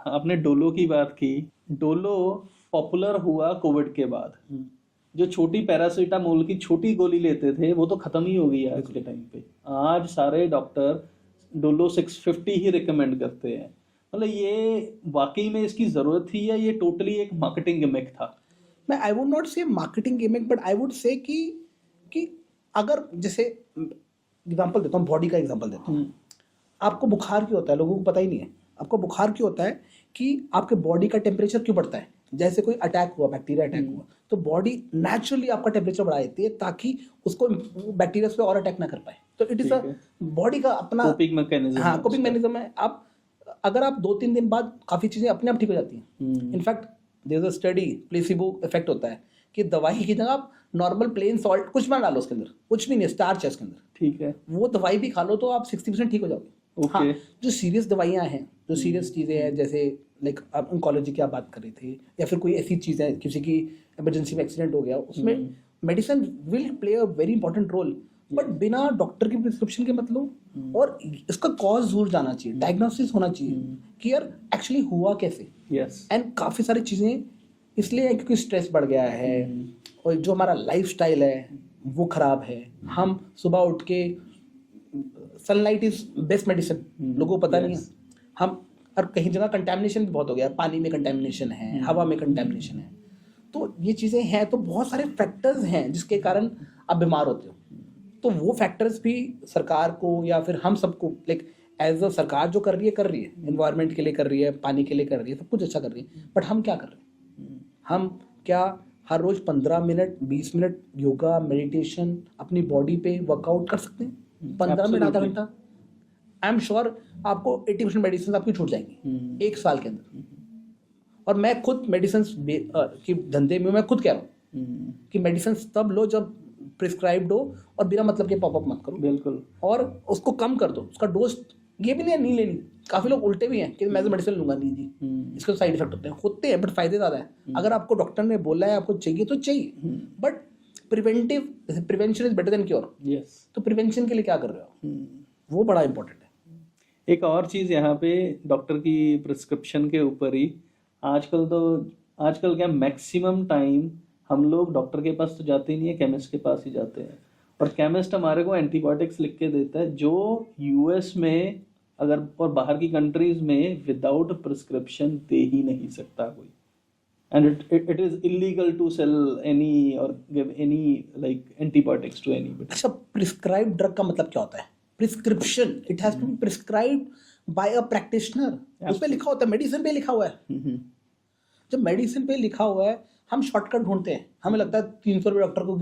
आपने डोलो की बात की। डोलो पॉपुलर हुआ कोविड के बाद। जो छोटी पैरासीटामोल की छोटी गोली लेते थे वो तो खत्म ही हो गई आज के टाइम पे। आज सारे डॉक्टर डोलो 650 ही रिकमेंड करते हैं। मतलब ये वाकई में इसकी जरूरत थी या ये टोटली एक मार्केटिंग गिमिक था? मैं आई वुड नॉट से marketing gimmick, but I would say कि अगर जैसे एग्जांपल देता हूँ, बॉडी का एग्जांपल देता हूँ। आपको बुखार क्यों होता है, लोगों को पता ही नहीं है। आपको बुखार क्यों होता है कि आपके बॉडी का टेम्परेचर क्यों बढ़ता है। जैसे कोई अटैक हुआ, बैक्टीरिया अटैक हुआ, तो बॉडी नेचुरली आपका टेम्परेचर बढ़ा देती है ताकि उसको बैक्टीरिया पे और अटैक ना कर पाए। तो इट इज अ बॉडी का अपना कोपिंग मैकेनिज्म। हाँ, कोपिंग मैकेनिज्म है। आप अगर आप 2-3 दिन बाद काफ़ी चीज़ें अपने आप ठीक हो जाती हैं। In fact there is a study, placebo effect होता है कि दवाई की जगह आप नॉर्मल प्लेन सॉल्ट कुछ ना डालो उसके अंदर, कुछ भी नहीं, स्टार्च है उसके अंदर, ठीक है, वो दवाई भी खा लो तो आप 60% ठीक हो जाओगे। हाँ, जो सीरियस दवाइयाँ हैं, जो सीरियस चीज़ें हैं, जैसे लाइक आप ऑन्कोलॉजी की आप बात कर रहे थे, या फिर कोई ऐसी चीज़ है किसी की इमरजेंसी में एक्सीडेंट हो गया, उसमें medicine will play a very important role, but बिना डॉक्टर की प्रिस्क्रिप्शन के मतलब, और इसका कॉज जरूर जाना चाहिए, डायग्नोसिस होना चाहिए कि यार एक्चुअली हुआ कैसे। एंड काफ़ी सारी चीज़ें इसलिए क्योंकि स्ट्रेस बढ़ गया है, और जो हमारा लाइफस्टाइल है वो ख़राब है। हम सुबह उठ के, सनलाइट इज बेस्ट मेडिसिन, लोगों को पता नहीं है। हम और कहीं जगह कंटेमिनेशन भी बहुत हो गया, पानी में कंटेमिनेशन है, हवा में कंटेमिनेशन है, तो ये चीज़ें हैं। तो बहुत सारे फैक्टर्स हैं जिसके कारण आप बीमार होते हो। तो वो फैक्टर्स भी सरकार को या फिर हम सबको, लाइक एज अ सरकार जो कर रही है, एनवायरनमेंट के लिए कर रही है, पानी के लिए कर रही है, सब कुछ अच्छा कर रही है, बट हम क्या कर रहे हैं? हम क्या हर रोज 15 मिनट 20 मिनट योगा, मेडिटेशन, अपनी बॉडी पे वर्कआउट कर सकते हैं? 15 मिनट, आधा घंटा, आई एम श्योर आपको 80% मेडिसिन आपकी छूट जाएंगी 1 साल के अंदर। और मैं खुद मेडिसिन की धंधे में, मैं खुद कह रहा हूँ कि मेडिसिन तब लो जब प्रिस्क्राइब्ड हो, और बिना मतलब के पॉपअप मत करो। बिल्कुल। और उसको कम कर दो, उसका डोज ये भी नहीं लेनी। काफ़ी लोग उल्टे भी हैं कि मैं तो मेडिसिन लूंगा नहीं जी, इसके तो साइड इफेक्ट होते हैं, बट फायदे ज़्यादा है। अगर आपको डॉक्टर ने बोला है आपको चाहिए तो चाहिए, but prevention is better than cure. तो प्रिवेंशन के लिए क्या कर रहे हो, वो बड़ा इंपॉर्टेंट है। एक और चीज़ यहाँ पे डॉक्टर की प्रिस्क्रिप्शन के ऊपर ही, आजकल क्या मैक्सिमम टाइम हम लोग डॉक्टर के पास तो जाते ही नहीं है, केमिस्ट के पास ही जाते हैं। और केमिस्ट हमारे को एंटीबायोटिक्स लिख के देता है, जो यूएस में अगर और बाहर की कंट्रीज में विदाउट प्रिस्क्रिप्शन दे ही नहीं सकता कोई। And it is illegal to sell any or give any like antibiotics to anybody. अच्छा, प्रिस्क्राइब्ड ड्रग का मतलब क्या होता है? Prescription, it has to be prescribed by a practitioner. उस पे लिखा होता है, मेडिसिन पे लिखा हुआ है। जब मेडिसिन पे लिखा हुआ है, हम शॉर्टकट ढूंढते हैं, हमें लगता है 300 रुपये डॉक्टर को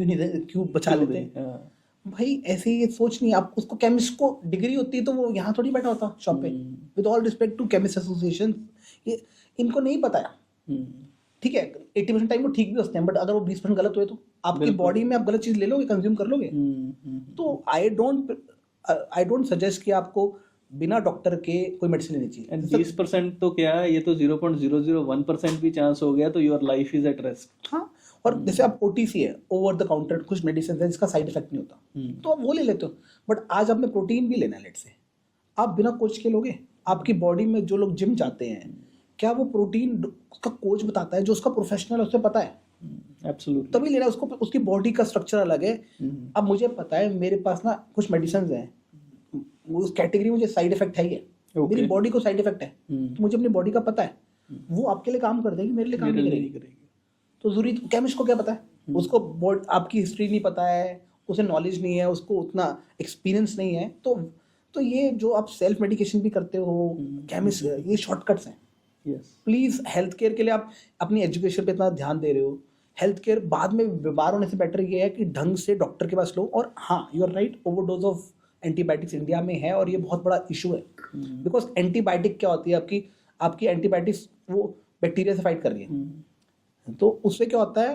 क्यों बचा लेते हैं। भाई ऐसे ही सोच नहीं। आप उसको, केमिस्ट को डिग्री होती है तो वो यहाँ थोड़ी बैठा होता शॉप पे। With all respect to chemist association, ये इनको नहीं पता है। ठीक है, 80% टाइम वो ठीक भी होते हैं, बट अगर वो 20% गलत हुए तो आपकी बॉडी में आप गलत चीज ले लोगे, कंज्यूम कर लोगे। तो आई डोंट सजेस्ट कि आपको बिना डॉक्टर के कोई मेडिसिन लेनी चाहिए। 20% तो क्या है, ये तो 0.001% भी चांस हो गया तो your life is at risk. हाँ, और जैसे आप OTC है, ओवर द काउंटर कुछ मेडिसिन है जिसका साइड इफेक्ट नहीं होता, तो आप वो ले लेते हो। बट आज आपने प्रोटीन भी लेना है, लेट से आप बिना कोच के लोगे। आपकी बॉडी में जो लोग जिम जाते हैं, क्या वो प्रोटीन उसका कोच बताता है? जो उसका प्रोफेशनल है उसे पता है, एब्सोल्युटली, तभी लेना। उसको, उसकी बॉडी का स्ट्रक्चर अलग है। अब मुझे पता है मेरे पास ना कुछ मेडिसिन हैं, उस कैटेगरी में मुझे साइड इफेक्ट है, मेरी बॉडी को साइड इफेक्ट है, तो मुझे अपनी बॉडी का पता है, वो आपके लिए काम कर देगी, मेरे लिए काम नहीं करेगी। तो जरूरी, केमिस्ट को क्या पता है? उसको आपकी हिस्ट्री नहीं पता है, उसे नॉलेज नहीं है, उसको उतना एक्सपीरियंस नहीं है। तो ये जो आप सेल्फ मेडिकेशन भी करते हो, केमिस्ट, ये शॉर्टकट्स हैं। प्लीज, हेल्थ केयर के लिए आप अपनी एजुकेशन पे इतना ध्यान दे रहे हो। हेल्थ केयर बाद में बीमार होने से बेटर ये है कि ढंग से डॉक्टर के पास लो। और हाँ, you are right, overdose of antibiotics India में है, और ये बहुत बड़ा इशू है। बिकॉज एंटीबायोटिक क्या होती है, आपकी एंटीबायोटिक्स वो बैक्टीरिया से फाइट कर रही है। तो उससे क्या होता है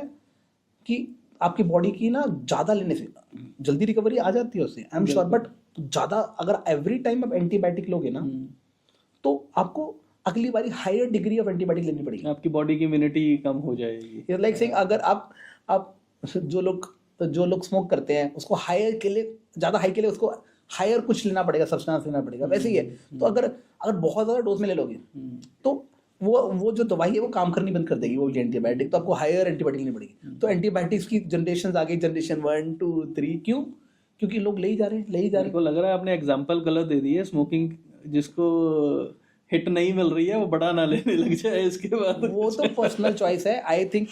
कि आपकी बॉडी की ना ज़्यादा लेने से जल्दी रिकवरी आ जाती है उससे, आई एम श्योर। बट ज़्यादा अगर एवरी टाइम आप एंटीबायोटिक लोगे ना, तो आपको अगली बारी हायर डिग्री ऑफ एंटीबायोटिक लेनी पड़ेगी, आपकी बॉडी की इम्यूनिटी कम हो जाएगी। लाइक सेइंग, अगर आप जो लोग स्मोक करते हैं, उसको हायर के लिए, ज़्यादा हाई के लिए उसको हायर कुछ लेना पड़ेगा, सब्सटेंस लेना पड़ेगा, वैसे ही है। तो अगर बहुत ज़्यादा डोज में ले लोगे तो वो जो दवाई है वो काम करनी बंद कर देगी, वो एंटीबायोटिक, तो आपको हायर एंटीबायोटिक लेनी पड़ेगी। तो एंटीबायोटिक्स की जनरेशन आ गई, जनरेशन 1 2 3, क्यों? क्योंकि लोग ले ही जा रहे हैं, ले ही जा मेरे रहे को लग रहा है आपने एग्जाम्पल गलत दे दी है। स्मोकिंग जिसको हिट नहीं मिल रही है वो बड़ा ना लेने लग जाए इसके बाद। हैं। वो तो पर्सनल चॉइस है। आई थिंक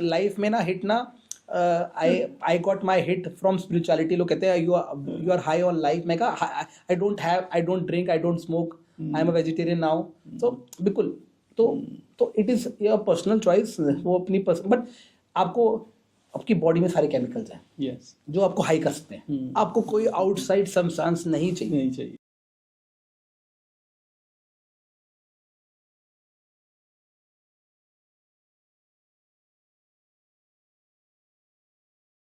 लाइफ में ना हिट ना, I got my hit from spirituality. लोग कहते हैं you are high on life. मैं कहा I don't drink, I don't smoke, I am a vegetarian now. तो बिल्कुल, तो it is your personal choice, वो अपनी बट आपको आपकी बॉडी में सारे केमिकल्स हैं यस, जो आपको हाई कर सकते हैं। आपको कोई आउटसाइड सब्सटेंस नहीं चाहिए। नहीं चाहिए।